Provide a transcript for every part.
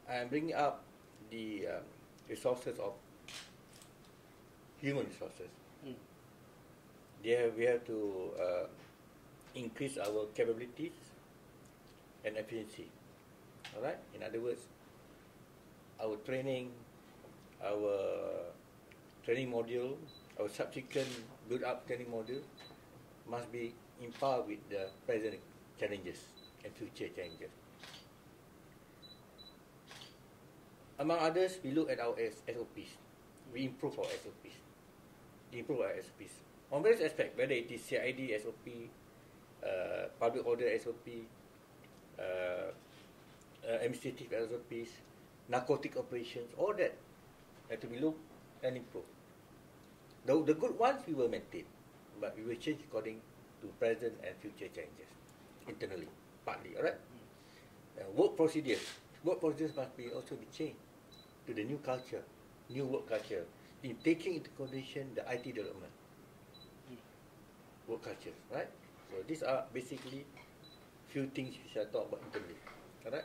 I'm bringing up the resources of human resources. Mm. We have to increase our capabilities and efficiency. All right. In other words, our training module, our subsequent build-up training module must be in par with the present challenges and future challenges. Among others, we look at our SOPs. We improve our SOPs. On various aspects, whether it is CID SOP, public order SOP, administrative SOPs, narcotic operations, all that have to be looked and improved. The good ones we will maintain, but we will change according to present and future changes internally, partly. All right. Work procedures must be also be changed to the new culture, new work culture, in taking into consideration the IT development, work culture, right? So these are basically few things we shall talk about internally. All right.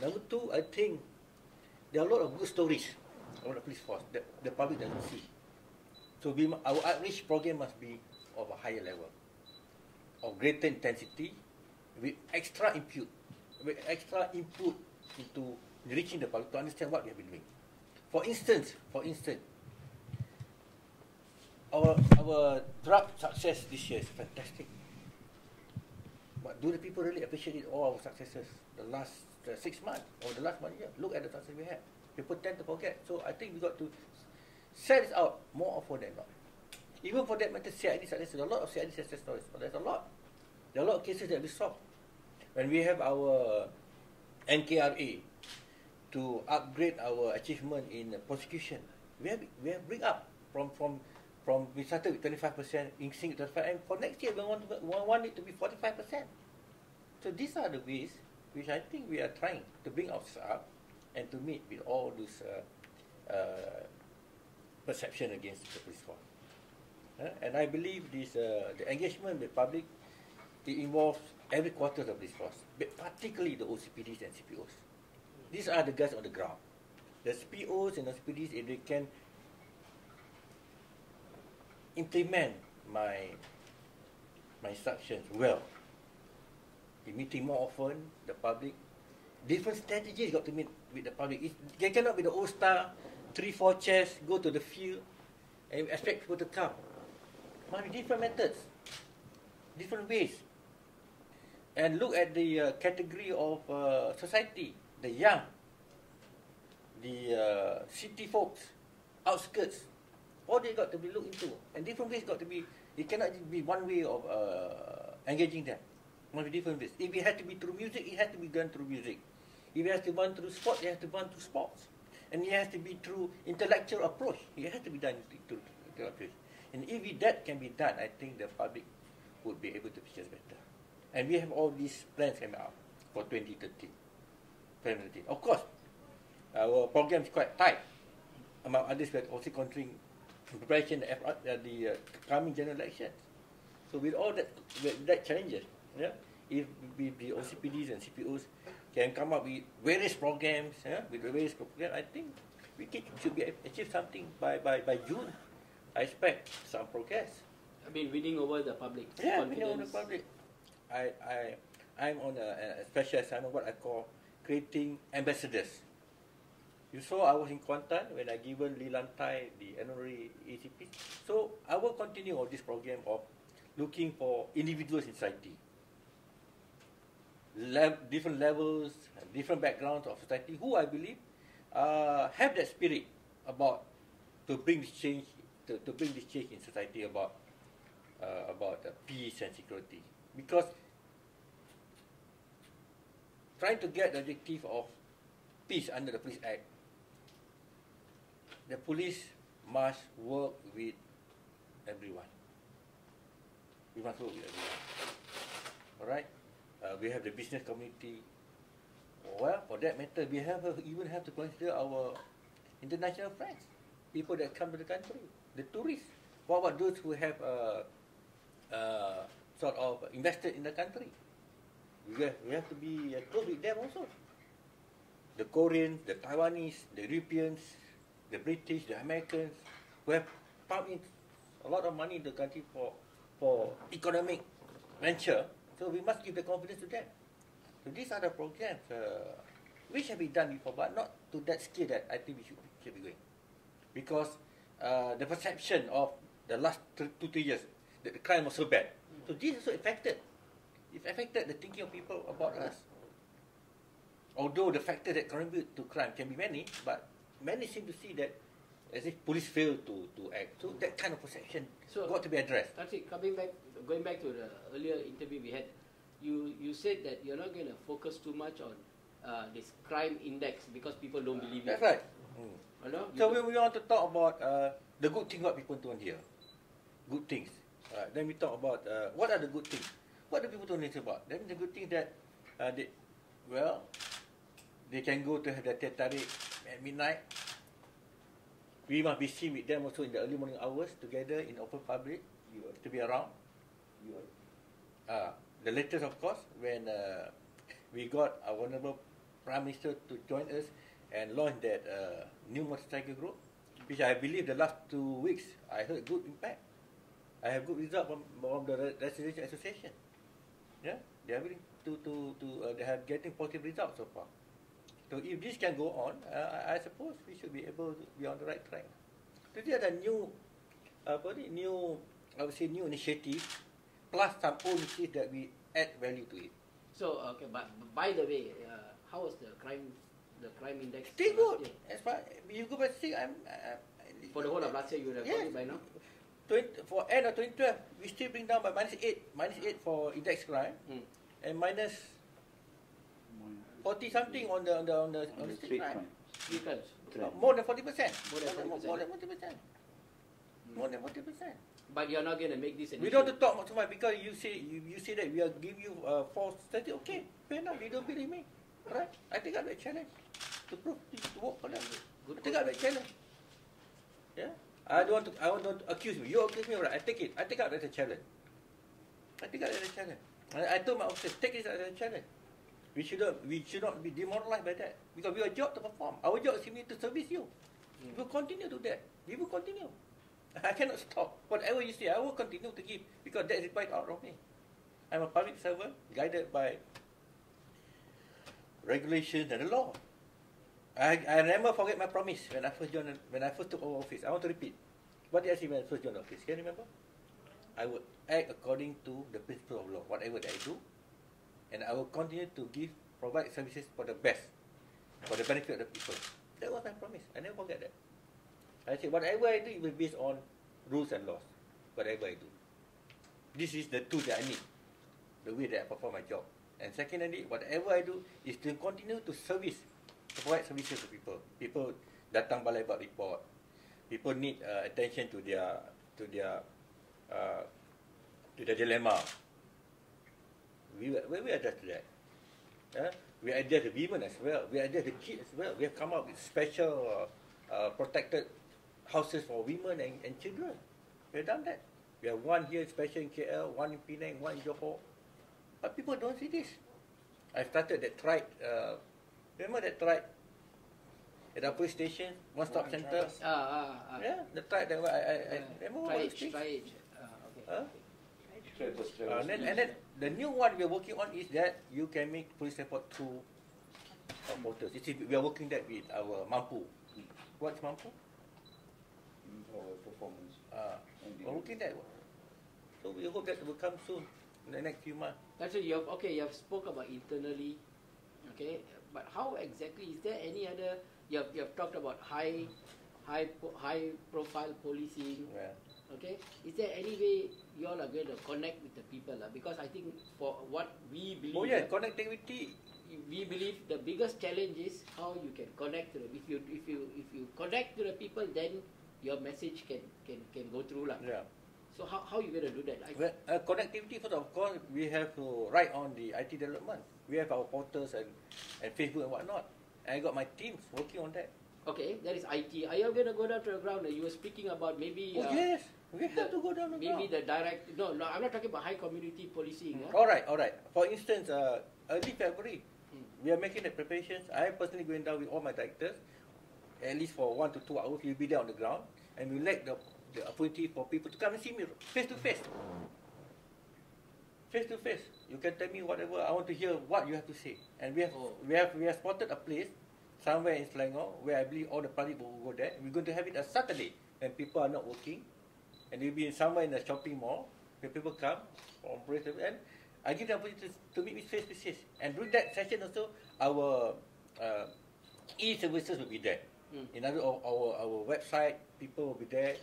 Number two, I think there are a lot of good stories about the police force that the public doesn't see. So our outreach program must be of a higher level, of greater intensity, with extra input into reaching the public to understand what we have been doing. For instance, our drug success this year is fantastic. But do the people really appreciate all our successes the last 6 months or the last 1 year? Look at the success we had. People tend to forget. So I think we got to set it out more often than not. Even for that matter, CID success, there's a lot of CID success stories. But there's a lot. There are a lot of cases that we solve. When we have our NKRA to upgrade our achievement in prosecution, we have bring up from we started with 25%, increasing to 25%, and for next year we want it to be 45%. So these are the ways which I think we are trying to bring ourselves up and to meet with all those perception against the police force. And I believe this the engagement with public, it involves every quarter of this force, but particularly the OCPDs and CPOs. These are the guys on the ground. The CPOs and the OCPDs, if they can implement my instructions well, in meeting more often the public, different strategies got to meet with the public. They cannot be the old style, 3-4 chairs, go to the field and expect people to come. Must be different methods, different ways. And look at the category of society, the young, the city folks, outskirts. All they got to be looked into, and different ways got to be. It cannot be one way of engaging them. Must be different ways. If it has to be through music, it has to be done through music. If it has to be done through sports, it has to be done through sports. And it has to be through intellectual approach. It has to be done through intellectual approach. And if that can be done, I think the public would be able to picture better. And we have all these plans coming out for 2013. Of course, our program is quite tight. Among others, we are also considering preparation the coming general elections. So with all that challenges, yeah, if the OCPDs and CPOs can come up with various programs, I think we should be achieve something by June. I expect some progress. I mean, winning over the public. Yeah, winning over the public. I'm on a special assignment, what I call creating ambassadors. You saw I was in Kuantan when I given Lee Lantai the honorary IGP. So I will continue on this program of looking for individuals in society, different levels, different backgrounds of society, who I believe have that spirit about to bring this change, to bring this change in society about peace and security. Because trying to get the objective of peace under the Police Act, the police must work with everyone. We must work with everyone. All right? We have the business community. Well, for that matter, we even have to consider our international friends, people that come to the country, the tourists. What about those who have sort of invested in the country? We have to be close with them also. the Koreans, the Taiwanese, the Europeans, the British, the Americans, who have pumped in a lot of money in the country for economic venture. So we must give the confidence to them. So these are the programs which have been done before, but not to that scale that I think we should be going. Because the perception of the last 2-3 years, that the crime was so bad. So this also affected. It affected the thinking of people about us. Although the factors that contribute to crime can be many, but many seem to see that as if police fail to act. So that kind of perception got to be addressed. Actually, going back to the earlier interview we had, you said that you're not going to focus too much on this crime index because people don't believe it. That's right. So we want to talk about the good things what people don't hear. Good things. Then we talk about what are the good things. What do people don't hear about? Then the good thing that they can go to have their teh tarik at midnight. We must be seen with them also in the early morning hours together in open public to be around. The latest, of course, when we got our Honourable Prime Minister to join us and launch that new motorcycle group, which I believe the last 2 weeks I heard good impact. I have good result from the Residential Association. Yeah, they are willing to they are getting positive results so far. So if this can go on, I suppose we should be able to be on the right track. So these are the new, I would say new initiative, plus some old initiatives that we add value to it. So okay, but by the way, how was the crime index? Still good. As far you go back to see, for the whole of last year, you would have got it by now. For end of 2012, we still bring down by -8 for index crime, and minus 40 something on the street crime. Street crimes. More than 40%. More than 40%. More than 40%. More than 40%. But you're not going to make this an we issue. don't have to talk too much because you say that we are give you false statistic. Okay, fair enough. You don't believe me, right? I take up that challenge to prove to work for them. I take up that challenge. Yeah. I don't want to accuse me. You accuse me, right? I take it. I take up that challenge. I take up that challenge. I told my officers, take this as a challenge. We should not be demoralized by that because we have a job to perform. Our job is simply to service you. We will continue to do that. We will continue. I cannot stop. Whatever you say, I will continue to give because that is required out of me. I'm a public servant guided by regulations and the law. I never forget my promise when I first took over office. I want to repeat. What did I say when I first joined office? Can you remember? I would act according to the principle of law, whatever that I do, and I will continue to provide services for the best, for the benefit of the people. That was my promise. I never forget that. I said, whatever I do, it will be based on rules and laws. Whatever I do. This is the tool that I need, the way that I perform my job. And secondly, whatever I do is to continue to provide services to people. People datang balai buat report. People need attention to their dilemma. We address that. We address the women as well. We address the kids as well. We have come up with special protected houses for women and children. We have done that. We have one here special in KL, one in Penang, one in Johor. But people don't see this. I started that tribe. Remember that tribe at the police station, one-stop center? Yeah, the tribe that I remember all those things. And then the new one we are working on is that you can make police report through portals. You see, we are working that with our Mampu. What's Mampu? Performance. We're working that one. So we hope that will come soon in the next few months. Actually, you have spoke about internally, okay. But how exactly is there any other? You have talked about high profile policing. Yeah. Okay, is there any way you all are going to connect with the people? Because I think for what we believe. Oh yeah, connectivity. We believe the biggest challenge is how you can connect to them. If you connect to the people, then your message can go through lah. Yeah. So how you going to do that? Well, connectivity first, of course, we have to write on the IT development. We have our portals and Facebook and whatnot. I got my teams working on that. Okay, that is IT. Are you going to go down to the ground? You were speaking about maybe. Yes, we have to go down the ground. Maybe the direct. No, I'm not talking about high community policing. All right. For instance, early February, We are making the preparations. I am personally going down with all my directors, at least for 1 to 2 hours. We'll be there on the ground, and we like the opportunity for people to come and see me face to face. Face to face. You can tell me whatever. I want to hear what you have to say. And we have spotted a place somewhere in Selangor where I believe all the public will go there. We're going to have it on Saturday when people are not working, and we'll be somewhere in a shopping mall where people come from place, and I give them opportunity to meet me face to face. And during that session also, our e-services will be there. In other our website, people will be there.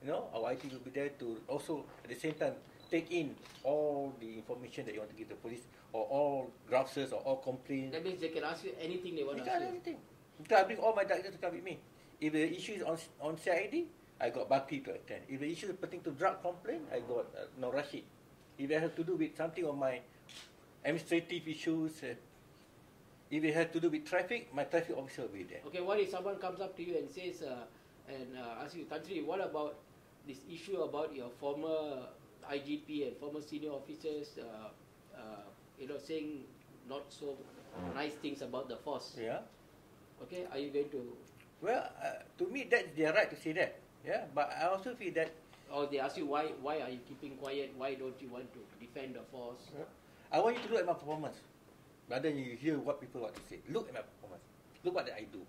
You know, our IT will be there to also at the same time take in all the information that you want to give the police, or all grievances or all complaints. That means they can ask you anything they want to They ask can you. anything. Because I bring all my directors to come with me. If the issue is on CID, I got Bakri to attend. If the issue is pertaining to drug complaint, I got Rashid. If it has to do with something on my administrative issues, if it has to do with traffic, my traffic officer will be there. Okay, what if someone comes up to you and says, asks you, Tan Sri, what about this issue about your former IGP and former senior officers, saying not so nice things about the force? Yeah. Okay, are you going to? Well, to me, that's their right to say that. Yeah, but I also feel that. Or they ask you why are you keeping quiet? Why don't you want to defend the force? Yeah. I want you to look at my performance, rather than you hear what people want to say. Look at my performance. Look what I do.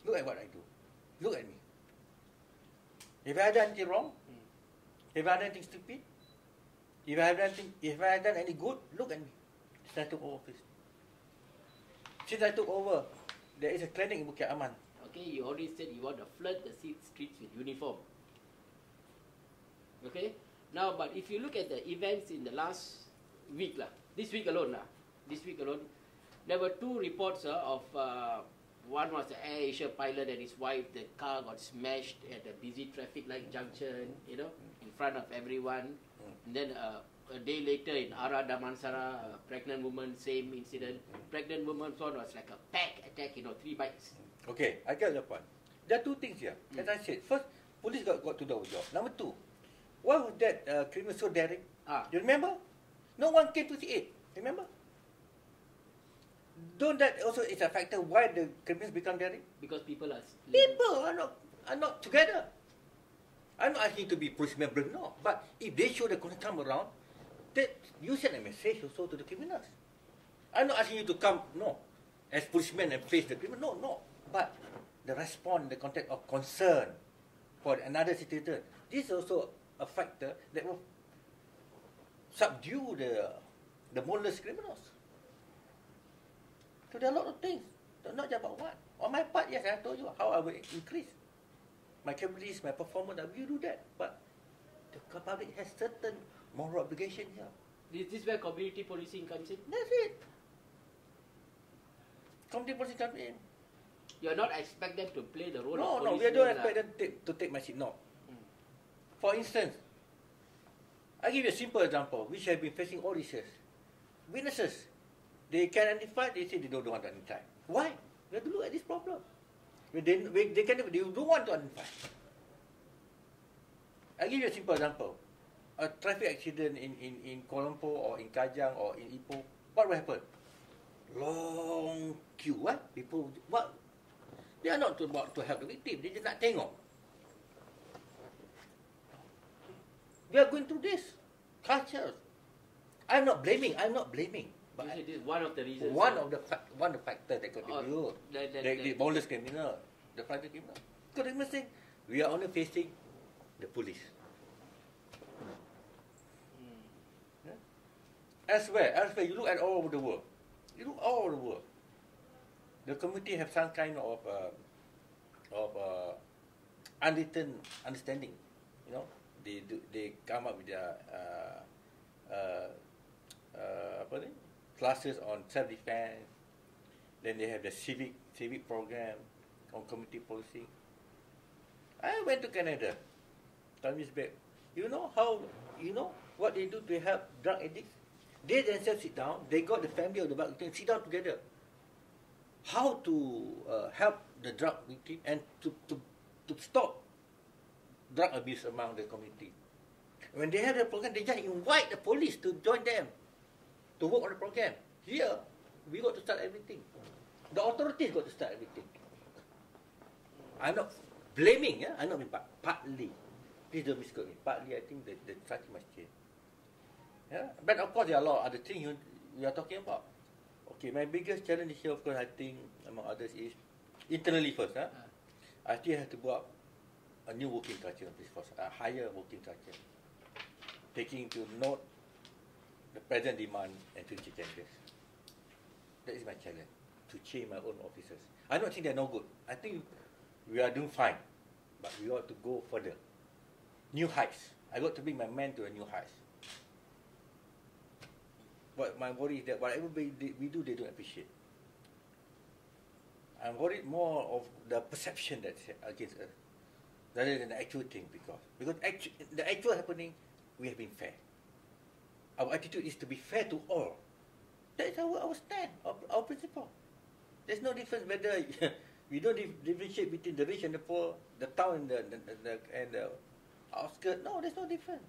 Look at what I do. Look at me. If I have done anything wrong, if I have done anything stupid, if I have done any good, look at me. Since I took over office. Since I took over, there is a clinic in Bukit Aman. Okay, you already said you want to flood the streets with uniform. Okay, now but if you look at the events in the last week this week alone, there were 2 reports of one was the Air Asia pilot and his wife. The car got smashed at a busy traffic light junction, in front of everyone. And then a day later in Ara Damansara, a pregnant woman, same incident. Pregnant woman's one was like a pack attack, 3 bikes. Okay, I get your point. There are 2 things here. As I said, first, police got to do our job. Number 2, why was that criminal so daring? You remember? No one came to see it. Remember? Don't that also is a factor why the criminals become daring? Because people are not together. I'm not asking you to be policemen, no. But if they show they're going to come around, that you send a message also to the criminals. I'm not asking you to come, as policemen and face the criminal. No. But the response in the context of concern for another citizen, this is also a factor that will subdue the boneless criminals. So there are a lot of things, not just about one. On my part, yes, I told you how I will increase my capabilities, my performance. I will do that. But the public has certain moral obligation here. Is this where community policing comes in? That's it. Community policing comes in. You are not expect them to play the role of No, policemen. we don't expect them to take my seat. No. For instance, I give you a simple example, which have been facing all these years. Witnesses, they can identify, they say they don't want to identify. Why? We have to look at this problem. They don't want to identify. I give you a simple example. A traffic accident in Kuala Lumpur or in Kajang or in Ipoh, what will happen? Long queue. What? People, what? They are not about to help the victim. They just nak tengok. We are going through this culture. I'm not blaming. But This is one of the reasons. one of the factors that contribute. The boneless criminal, the private criminal. Because they must say, we are only facing the police. Yeah? Elsewhere, you look at all over the world. The community have some kind of unwritten understanding. They come up with their classes on self-defense. Then they have the civic program on community policing. I went to Canada 10 years back. You know what they do to help drug addicts? They themselves sit down. They got the family of the drug victim sit down together. How to help the drug victim and to stop drug abuse among the community. When they have the program, they just invite the police to join them to work on the program. Here, We got to start everything. The authorities got to start everything. I'm not blaming, yeah? I'm not being partly. Please don't misquote me. Partly, I think the structure must change. Yeah? But of course, there are a lot of other things we are talking about. Okay, my biggest challenge here, of course, I think, among others, is internally first. Huh? I still have to build up a new working culture of this force, a higher working culture, taking into note the present demand and future changes. That is my challenge, to change my own officers. I don't think they're no good. I think we are doing fine, but we ought to go further. New heights. I got to bring my men to a new heights. But my worry is that whatever we do, they don't appreciate. I'm worried more of the perception that's against us, rather than the actual thing, because the actual happening, we have been fair. Our attitude is to be fair to all. That's our stand, our principle. There's no difference whether we don't differentiate between the rich and the poor, the town and the outskirts. No, there's no difference.